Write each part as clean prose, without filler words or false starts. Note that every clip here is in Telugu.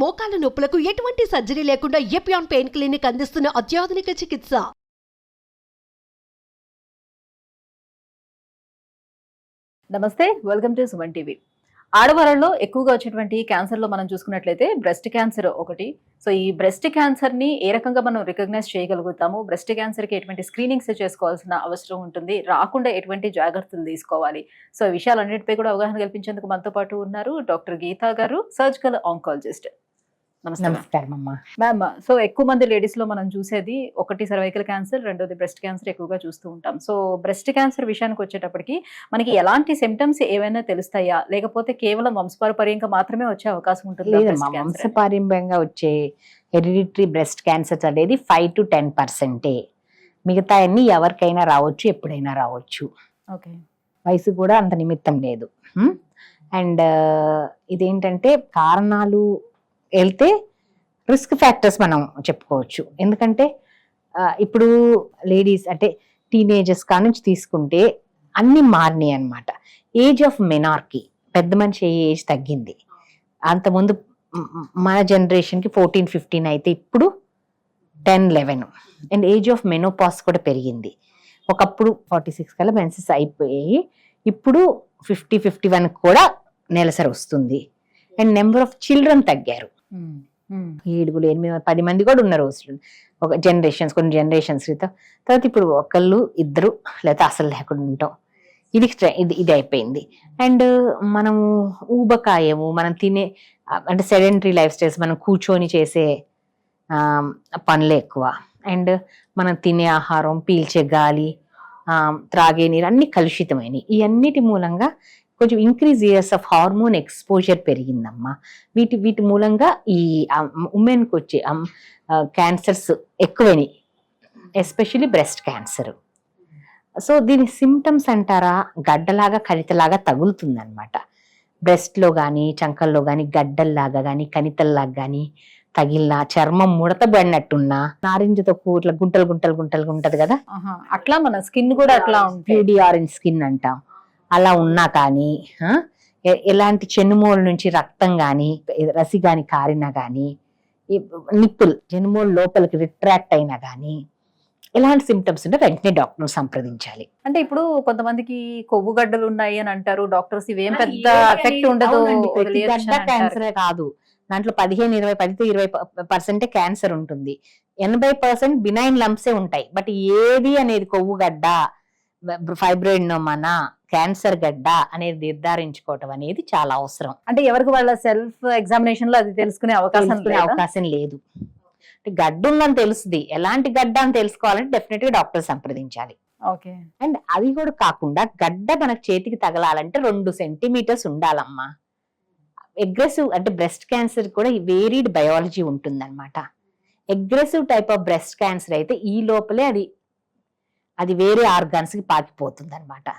మోకాల నొప్పులకు ఎటువంటి సర్జరీ లేకుండా ఎపియాన్ పెయిన్ క్లినిక్ అందిస్తున్న అత్యాధునిక చికిత్స. నమస్తే, వెల్కమ్ టు సుమన్ టీవీ. ఆడవాళ్ళలో ఎక్కువగా వచ్చేటువంటి క్యాన్సర్లో మనం చూసుకున్నట్లయితే బ్రెస్ట్ క్యాన్సర్ ఒకటి. సో ఈ బ్రెస్ట్ క్యాన్సర్ని ఏ రకంగా మనం రికగ్నైజ్ చేయగలుగుతాము, బ్రెస్ట్ క్యాన్సర్కి ఎటువంటి స్క్రీనింగ్స్ చేసుకోవాల్సిన అవసరం ఉంటుంది, రాకుండా ఎటువంటి జాగ్రత్తలు తీసుకోవాలి, సో ఈ విషయాలన్నింటిపై కూడా అవగాహన కల్పించేందుకు మనతో పాటు ఉన్నారు డాక్టర్ గీతా గారు, సర్జికల్ ఆంకాలజిస్ట్. నమస్కారం అమ్మా. మ్యామ్, సో ఎక్కువ మంది లేడీస్ లో మనం చూసేది ఒకటి సర్వైకల్ క్యాన్సర్, రెండోది బ్రెస్ట్ క్యాన్సర్ ఎక్కువగా చూస్తూ ఉంటాం. సో బ్రెస్ట్ క్యాన్సర్ విషయానికి వచ్చేటప్పటికి మనకి ఎలాంటి సిమ్టమ్స్ ఏమైనా తెలుస్తాయా, లేకపోతే కేవలం వంశపారంపర్యంగా మాత్రమే వచ్చే అవకాశం ఉంటుంది? వంశపారంపర్యంగా వచ్చే హెరిడిటరీ బ్రెస్ట్ క్యాన్సర్ అనేది 5 to 10%. మిగతా అన్ని ఎవరికైనా రావచ్చు, ఎప్పుడైనా రావచ్చు. ఓకే, వయసు కూడా అంత నిమిత్తం లేదు. అండ్ ఇదేంటంటే కారణాలు వెళ్తే రిస్క్ ఫ్యాక్టర్స్ మనం చెప్పుకోవచ్చు. ఎందుకంటే ఇప్పుడు లేడీస్ అంటే టీనేజర్స్ కా నుంచి తీసుకుంటే అన్ని మారినాయి అనమాట. ఏజ్ ఆఫ్ మెనార్కీ, పెద్ద మనిషి ఏజ్ తగ్గింది. అంతకుముందు మన జనరేషన్కి 14-15 అయితే ఇప్పుడు 10-11. అండ్ ఏజ్ ఆఫ్ మెనోపాస్ కూడా పెరిగింది. ఒకప్పుడు 46 కల్లా మెన్సెస్ అయిపోయాయి, ఇప్పుడు 50-51 కూడా నెలసరి వస్తుంది. అండ్ నెంబర్ ఆఫ్ చిల్డ్రన్ తగ్గారు. 7, 8, 10 మంది కూడా ఉన్నారు ఒక జనరేషన్స్, కొన్ని జనరేషన్స్ క్రితం. తర్వాత ఇప్పుడు ఒకళ్ళు, ఇద్దరు, లేకపోతే అసలు లేకుండా ఉంటాం. ఇది అయిపోయింది. అండ్ మనము ఊబకాయము, మనం తినే అంటే సెడెంటరీ లైఫ్ స్టైల్స్, మనం కూర్చొని చేసే పనులే ఎక్కువ. అండ్ మనం తినే ఆహారం, పీల్చే గాలి, త్రాగే నీరు అన్ని కలుషితమైనవి. ఈ అన్నిటి మూలంగా కొంచెం increase years of hormone exposure పెరిగిందమ్మా. వీటి మూలంగా ఈ ఉమెన్కి వచ్చే క్యాన్సర్స్ ఎక్కువైనాయి, ఎస్పెషల్లీ బ్రెస్ట్ క్యాన్సర్. సో దీని సిమ్టమ్స్ అంటారా, గడ్డలాగా కణితలాగా తగులుతుందన్నమాట. బ్రెస్ట్లో కానీ చంకల్లో కానీ గడ్డల్లాగా కానీ కణితల్లాగా కానీ తగిలిన, చర్మం ముడత పడినట్టున్నా, నారింజతో ఇట్లా గుంటలు గుంటలు గుంటలు ఉంటది కదా, అట్లా మన స్కిన్ కూడా అట్లా ప్యూడీ ఆరెంజ్ స్కిన్ అంటాం. అలా ఉన్నా కానీ, ఎలాంటి చెన్నుమూల నుంచి రక్తం కానీ రసి కానీ కారినా కానీ, నిప్పులు చెన్నుమూల లోపలికి రిట్రాక్ట్ అయినా కానీ, ఎలాంటి సిమ్టమ్స్ ఉంటే వెంటనే డాక్టర్ సంప్రదించాలి. అంటే ఇప్పుడు కొంతమంమందికి కొవ్వు గడ్డలు ఉన్నాయి అని అంటారు డాక్టర్స్, ఇవేం పెద్ద ఎఫెక్ట్ ఉండదు. క్యాన్సరే కాదు, దాంట్లో 15-20% క్యాన్సర్ ఉంటుంది. 80% బినైన్ లంప్సే ఉంటాయి. బట్ ఏది అనేది కొవ్వు గడ్డ, ఫైబ్రోయిడ్నోమా, క్యాన్సర్ గడ్డ అనేది నిర్ధారించుకోవటం అనేది చాలా అవసరం. అంటే ఎవరికి వాళ్ళ సెల్ఫ్ ఎగ్జామినేషన్ లో అది తెలుసుకునే అవకాశం లేదు. గడ్డ ఉందని తెలుస్తుంది, ఎలాంటి గడ్డ అని తెలుసుకోవాలంటే డెఫినెట్ గా డాక్టర్ సంప్రదించాలి. ఓకే. అండ్ అది కూడా కాకుండా గడ్డ మనకు చేతికి తగలాలంటే 2 సెంటీమీటర్స్ ఉండాలమ్మా. అగ్రెసివ్ అంటే బ్రెస్ట్ క్యాన్సర్ కూడా వేరీడ్ బయాలజీ ఉంటుందన్నమాట. Aggressive type of breast cancer అయితే ఈ లోపలే అది వేరే ఆర్గాన్స్ కి పాకిపోతుంది అనమాట.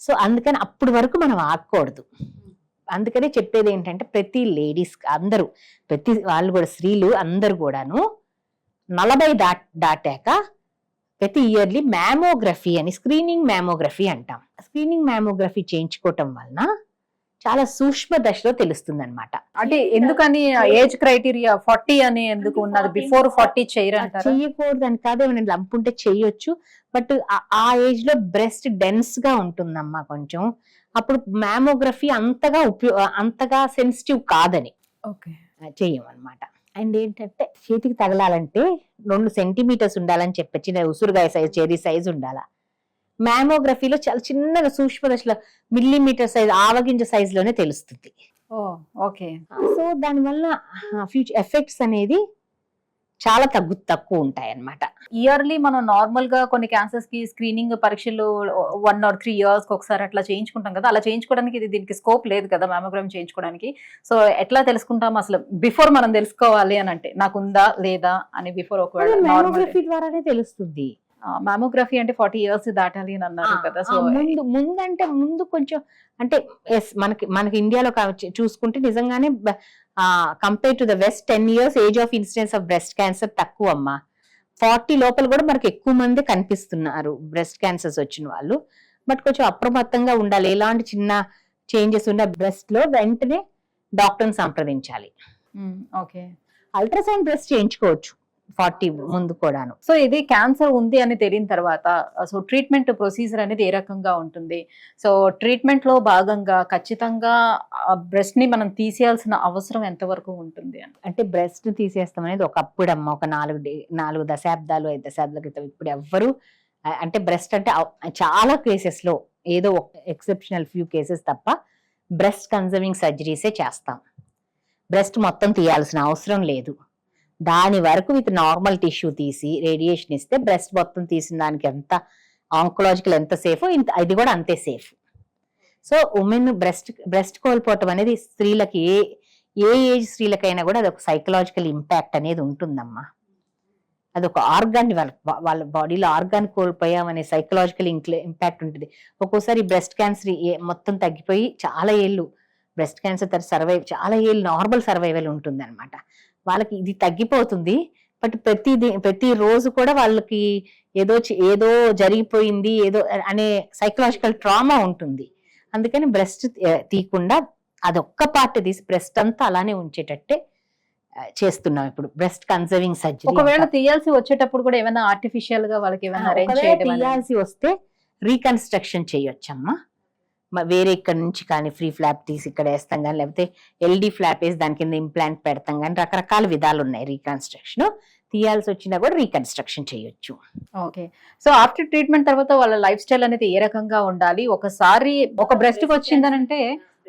సో అందుకని అప్పటి వరకు మనం ఆగకూడదు. అందుకనే చెప్పేది ఏంటంటే ప్రతి లేడీస్ అందరూ, ప్రతి వాళ్ళు కూడా, స్త్రీలు అందరూ కూడాను 40 దాటాక ప్రతి ఇయర్లీ మ్యామోగ్రఫీ అని, స్క్రీనింగ్ మ్యామోగ్రఫీ అంటాం. స్క్రీనింగ్ మ్యామోగ్రఫీ చేయించుకోవటం వలన చాలా సూక్ష్మ దశలో తెలుస్తుంది అనమాట. అంటే ఎందుకని ఏజ్ క్రైటీరియా 40 అని ఎందుకు ఉన్నది? బిఫోర్ 40 చెయ్యకూడదు అని కాదు, ఏమైనా లంప్ ఉంటే చెయ్యొచ్చు. బట్ ఆ ఏజ్ లో బ్రెస్ట్ డెన్స్ గా ఉంటుందమ్మా కొంచెం, అప్పుడు మ్యామోగ్రఫీ అంతగా సెన్సిటివ్ కాదని చెయ్యమన్నమాట. అండ్ ఏంటంటే చేతికి తగలాలంటే 2 సెంటీమీటర్స్ ఉండాలని చెప్పచ్చి, ఉసురుగాయ సైజ్, చెరీ సైజ్ ఉండాలా. మ్యామోగ్రఫీలో చాలా చిన్నగా సూక్ష్మ దశలో మిల్లీమీటర్ సైజ్, ఆవగింజ సైజ్ లోనే తెలుస్తుంది. ఓకే. సో దానివల్ల ఫ్యూచర్ ఎఫెక్ట్స్ అనేది చాలా తక్కువ ఉంటాయి అన్నమాట. ఇయర్లీ మనం నార్మల్ గా కొన్ని క్యాన్సర్స్ కి స్క్రీనింగ్ పరీక్షలు 1 or 3 years ఒకసారి అట్లా చేయించుకుంటాం కదా, అలా చేయించుకోవడానికి దీనికి స్కోప్ లేదు కదా మ్యామోగ్రామ్ చేయించుకోవడానికి. సో ఎట్లా తెలుసుకుంటాం అసలు? బిఫోర్ మనం తెలుసుకోవాలి అని అంటే నాకుందా లేదా అని బిఫోర్ ఒకవేళ మ్యామోగ్రఫీ ద్వారానే తెలుస్తుంది. మ్యామోగ్రఫీ అంటే 40 years దాటాలి అని అన్నారు కదా. సో ముందు కొంచెం అంటే మనకి ఇండియాలో చూసుకుంటే నిజంగానే compare to the west 10 years age of incidence of breast cancer తక్కువ అమ్మా. 40 లోపల కూడా మనకి ఎక్కువ మంది కనిపిస్తున్నారు బ్రెస్ట్ క్యాన్సర్స్ వచ్చిన వాళ్ళు. బట్ కొంచెం అప్రమత్తంగా ఉండాలి. ఎలాంటి చిన్న చేంజెస్ ఉన్న బ్రెస్ట్ లో వెంటనే డాక్టర్ని సంప్రదించాలి. ఓకే. అల్ట్రాసౌండ్ బ్రెస్ట్ చేయించుకోవచ్చు 40 ముందు కూడాను. సో ఇది క్యాన్సర్ ఉంది అని తెలియని తర్వాత సో ట్రీట్మెంట్ ప్రొసీజర్ అనేది ఏ రకంగా ఉంటుంది? సో ట్రీట్మెంట్ లో భాగంగా ఖచ్చితంగా బ్రెస్ట్ ని మనం తీసేయాల్సిన అవసరం ఎంతవరకు ఉంటుంది అని? అంటే బ్రెస్ట్ తీసేస్తాం అనేది ఒకప్పుడు అమ్మ, ఒక 4 దశాబ్దాలు 5 దశాబ్దాల క్రితం. ఇప్పుడు ఎవ్వరు అంటే బ్రెస్ట్ అంటే చాలా కేసెస్ లో ఏదో ఎక్సెప్షనల్ ఫ్యూ కేసెస్ తప్ప బ్రెస్ట్ కన్జర్వింగ్ సర్జరీసే చేస్తాం. బ్రెస్ట్ మొత్తం తీయాల్సిన అవసరం లేదు. దాని వరకు విత్ నార్మల్ టిష్యూ తీసి రేడియేషన్ ఇస్తే బ్రెస్ట్ మొత్తం తీసిన దానికి ఎంత ఆంకలాజికల్ ఎంత సేఫ్, ఇది కూడా అంతే సేఫ్. సో ఉమెన్ బ్రెస్ట్ కోల్పోవటం అనేది స్త్రీలకి ఏ ఏజ్ స్త్రీలకైనా కూడా అది ఒక సైకలాజికల్ ఇంపాక్ట్ అనేది ఉంటుందమ్మా. అది ఒక ఆర్గాన్, వాళ్ళ బాడీలో ఆర్గాన్ కోల్పోయామనే సైకలాజికల్ ఇంపాక్ట్ ఉంటుంది. ఒక్కోసారి బ్రెస్ట్ క్యాన్సర్ మొత్తం తగ్గిపోయి చాలా ఏళ్ళు బ్రెస్ట్ క్యాన్సర్ చాలా ఏళ్ళు నార్మల్ సర్వైవల్ ఉంటుంది అనమాట. వాళ్ళకి ఇది తగ్గిపోతుంది, బట్ ప్రతి రోజు కూడా వాళ్ళకి ఏదో జరిగిపోయింది ఏదో అనే సైకలాజికల్ ట్రామా ఉంటుంది. అందుకని బ్రెస్ట్ తీయకుండా అదొక్క పార్ట్ తీసి బ్రెస్ట్ అంతా అలానే ఉంచేటట్టే చేస్తున్నాం ఇప్పుడు బ్రెస్ట్ కన్జర్వింగ్ సర్జరీ. ఒకవేళ తీయాల్సి వచ్చేటప్పుడు కూడా ఏమైనా ఆర్టిఫిషియల్ గా వాళ్ళకి ఏమైనా అరేంజ్ చేయడం, తీయాల్సి వస్తే రీకన్స్ట్రక్షన్ చేయొచ్చమ్మా. వేరే ఇక్కడ నుంచి కానీ ఫ్రీ ఫ్లాప్ తీసి ఇక్కడ వేస్తాం కానీ, లేకపోతే ఎల్డి ఫ్లాప్ వేసి దాని కింద ఇంప్లాంట్ పెడతాం కానీ, రకరకాల విధాలు ఉన్నాయి రీకన్స్ట్రక్షన్. తీయాల్సి వచ్చినా కూడా రీకన్స్ట్రక్షన్ చేయొచ్చు. ఓకే. సో ఆఫ్టర్ ట్రీట్మెంట్ తర్వాత వాళ్ళ లైఫ్ స్టైల్ అనేది ఏ రకంగా ఉండాలి? ఒకసారి ఒక బ్రెస్ట్ కి వచ్చిందనంటే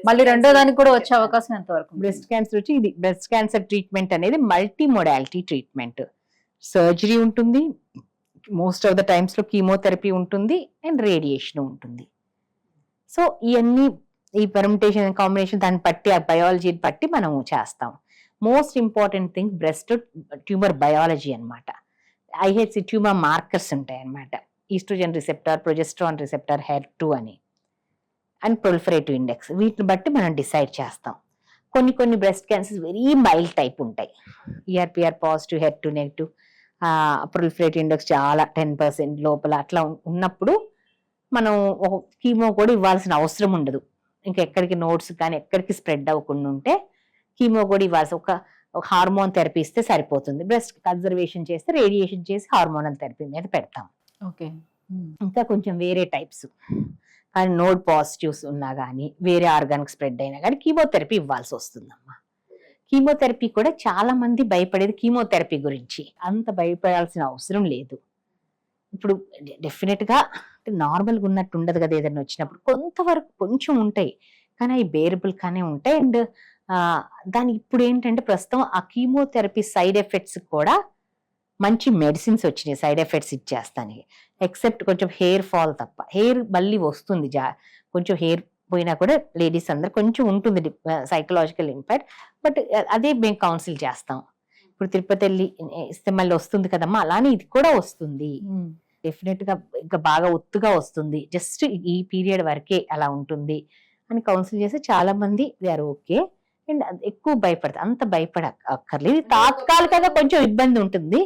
మళ్ళీ రెండో దానికి కూడా వచ్చే అవకాశం ఎంతవరకు? బ్రెస్ట్ క్యాన్సర్ వచ్చి ఇది బ్రెస్ట్ క్యాన్సర్ ట్రీట్మెంట్ అనేది మల్టీ మోడాలిటీ ట్రీట్మెంట్. సర్జరీ ఉంటుంది, మోస్ట్ ఆఫ్ ద టైమ్స్ లో కీమోథెరపీ ఉంటుంది అండ్ రేడియేషన్ ఉంటుంది. సో ఇవన్నీ ఈ పెర్ముటేషన్ కాంబినేషన్ దాన్ని బట్టి ఆ బయాలజీని బట్టి మనం చేస్తాం. Most important thing breast tumour biology అనమాట. ఐహెచ్సి ట్యూమర్ మార్కర్స్ ఉంటాయి అనమాట. Oestrogen receptor, progesterone receptor, HER2 అని అండ్ ప్రొలిఫరేటివ్ ఇండెక్స్. వీటిని బట్టి మనం డిసైడ్ చేస్తాం. కొన్ని breast cancers very mild type ఉంటాయి. ERPR positive, HER2 negative, proliferative index చాలా 10% లోపల అట్లా ఉన్నప్పుడు మనం ఒక కీమో కూడా ఇవ్వాల్సిన అవసరం ఉండదు. ఇంకెక్కడికి నోట్స్ కానీ ఎక్కడికి స్ప్రెడ్ అవ్వకుండా ఉంటే కీమో కూడా ఇవ్వాల్సి ఒక హార్మోన్ థెరపీ ఇస్తే సరిపోతుంది. బ్రెస్ట్ కన్జర్వేషన్ చేస్తే రేడియేషన్ చేసి హార్మోనల్ థెరపీ మీద పెడతాం. ఓకే. ఇంకా కొంచెం వేరే టైప్స్ కానీ నోడ్ పాజిటివ్స్ ఉన్నా కానీ వేరే ఆర్గానిక్ స్ప్రెడ్ అయినా కానీ కీమోథెరపీ ఇవ్వాల్సి వస్తుందమ్మా. కీమోథెరపీ కూడా చాలా మంది భయపడేది కీమోథెరపీ గురించి. అంత భయపడాల్సిన అవసరం లేదు. ఇప్పుడు డెఫినెట్ గా నార్మల్గా ఉన్నట్టు ఉండదు కదా, ఏదైనా వచ్చినప్పుడు కొంతవరకు కొంచెం ఉంటాయి కానీ అవి బేరబుల్ గానే ఉంటాయి. అండ్ దాని ఇప్పుడు ఏంటంటే ప్రస్తుతం ఆ కీమోథెరపీ సైడ్ ఎఫెక్ట్స్ కూడా మంచి మెడిసిన్స్ వచ్చినాయి సైడ్ ఎఫెక్ట్స్ ఇచ్చేస్తానికి. ఎక్సెప్ట్ కొంచెం హెయిర్ ఫాల్ తప్ప, హెయిర్ మళ్ళీ వస్తుంది, కొంచెం హెయిర్ పోయినా కూడా లేడీస్ అందరు కొంచెం ఉంటుంది సైకలాజికల్ ఇంపాక్ట్, బట్ అదే మేము కౌన్సిల్ చేస్తాం. ఇప్పుడు తిరుపతి వెళ్ళి ఇస్తే మళ్ళీ వస్తుంది కదమ్మా, అలానే ఇది కూడా వస్తుంది. డెఫినెట్ గా ఇంకా బాగా ఒత్తుగా వస్తుంది, జస్ట్ ఈ పీరియడ్ వరకే అలా ఉంటుంది అని కౌన్సిల్ చేస్తే చాలా మంది దే ఆర్ ఓకే. అండ్ ఎక్కువ భయపడతారు, అంత భయపడక్కర్లేదు. తాత్కాలికంగా కొంచెం ఇబ్బంది ఉంటుంది,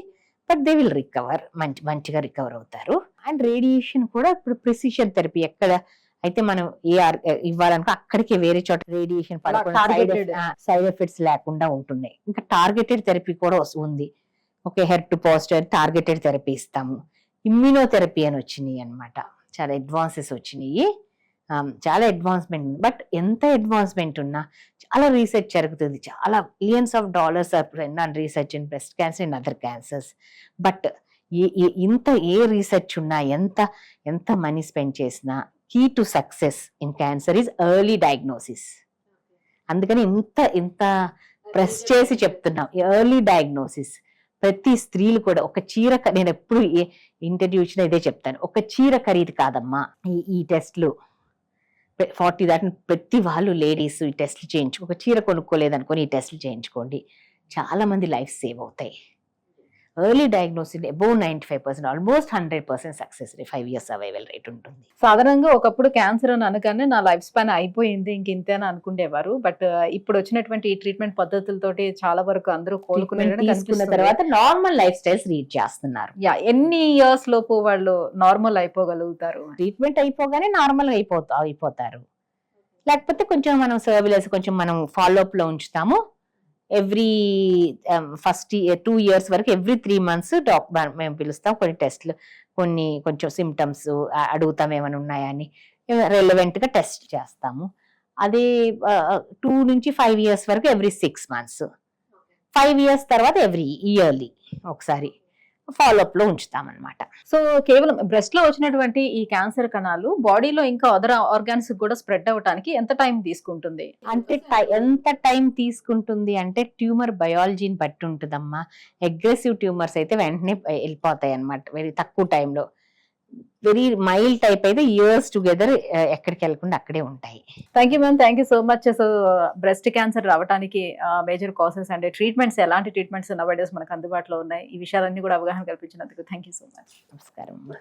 బట్ దే విల్ రికవర్, మంచిగా రికవర్ అవుతారు. అండ్ రేడియేషన్ కూడా ఇప్పుడు ప్రిసిషన్ థెరపీ ఎక్కడ అయితే మనం ఇవ్వాలనుకో అక్కడికి వేరే చోట రేడియేషన్ సైడ్ ఎఫెక్ట్స్ లేకుండా ఉంటున్నాయి. ఇంకా టార్గెటెడ్ థెరపీ కూడా ఉంది. Okay, HER2 positive targeted therapy ఇస్తాము. ఇమ్యూనోథెరపీ అని వచ్చినాయి అనమాట, చాలా అడ్వాన్సెస్ వచ్చినాయి, చాలా అడ్వాన్స్మెంట్. బట్ ఎంత అడ్వాన్స్మెంట్ ఉన్నా చాలా రీసెర్చ్ జరుగుతుంది, చాలా billions of dollars are spend on research in breast cancer and other cancers. But ఏ రీసెర్చ్ ఉన్నా ఎంత మనీ స్పెండ్ చేసినా key to success in cancer is early diagnosis. అందుకని ఇంత ప్రెస్ చేసి చెప్తున్నాం, ఎర్లీ డయాగ్నోసిస్. ప్రతి స్త్రీలు కూడా ఒక చీర, నేను ఎప్పుడు ఇంటర్వ్యూ ఇచ్చినా ఇదే చెప్తాను, ఒక చీర ఖరీదు కాదమ్మా ఈ టెస్ట్లు. 40 దాటిన ప్రతి వాళ్ళు లేడీస్ ఈ టెస్ట్లు చేయించుకో, ఒక చీర కొనుక్కోలేదనుకొని ఈ టెస్ట్లు చేయించుకోండి, చాలా మంది లైఫ్ సేవ్ అవుతాయి. Early diagnosis above 95%, almost 100% success rate, 5 years survival rate ఉంటుంది. సాధారణంగా ఒకప్పుడు క్యాన్సర్ అని అనగానే నా లైఫ్ స్పాన్ అయిపోయింది ఇంతేనా అనుకునేవారు. బట్ ఇప్పుడు వచ్చినటువంటి ఈ ట్రీట్మెంట్ పద్ధతులతోటి చాలా వరకు అందరూ కోలుకున్న తర్వాత నార్మల్ లైఫ్ స్టైల్స్ రీడ్ చేస్తున్నారు. ఎన్ని ఇయర్స్ లోపు వాళ్ళు నార్మల్ అయిపోగలుగుతారు? ట్రీట్మెంట్ అయిపోగానే నార్మల్ అయిపోతారు. లేకపోతే కొంచెం మనం సర్విలెన్స్ కొంచెం మనం ఫాలో అప్ లో ఉంచుతాము. ఎవ్రీ ఫస్ట్ 2 years వరకు ఎవ్రీ 3 months మేము పిలుస్తాం. కొన్ని టెస్ట్లు, కొంచెం సిమ్టమ్స్ అడుగుతాం ఏమైనా ఉన్నాయా అని, relevant గా టెస్ట్ చేస్తాము. అదే 2 నుంచి 5 years వరకు ఎవ్రీ 6 months, 5 years తర్వాత ఎవ్రీ ఇయర్లీ ఒకసారి ఫాలోఅప్ లో ఉంచుతాం అనమాట. సో కేవలం బ్రెస్ట్ లో వచ్చినటువంటి ఈ క్యాన్సర్ కణాలు బాడీలో ఇంకా అదర్ ఆర్గాన్స్ కూడా స్ప్రెడ్ అవ్వడానికి ఎంత టైం తీసుకుంటుంది? అంటే ఎంత టైం తీసుకుంటుంది అంటే ట్యూమర్ బయాలజీని బట్టి ఉంటుందమ్మా. అగ్రెసివ్ ట్యూమర్స్ అయితే వెంటనే వెళ్ళిపోతాయి అనమాట, వెరీ తక్కువ టైంలో. వెరీ మైల్డ్ టైప్ అయితే ఇయర్స్ టుగెదర్ ఎక్కడికి వెళ్ళకుండా అక్కడే ఉంటాయి. Thank you ma'am, thank you so much. So breast cancer రావడానికి మేజర్ కాసెస్ అండ్ ట్రీట్మెంట్స్, ఎలాంటి ట్రీట్మెంట్స్ నవడేస్ మనకు అందుబాటులో ఉన్నాయి, ఈ విషయాలన్నీ కూడా అవగాహన కల్పించినందుకు థ్యాంక్ యూ సో మచ్. నమస్కారం అమ్మా.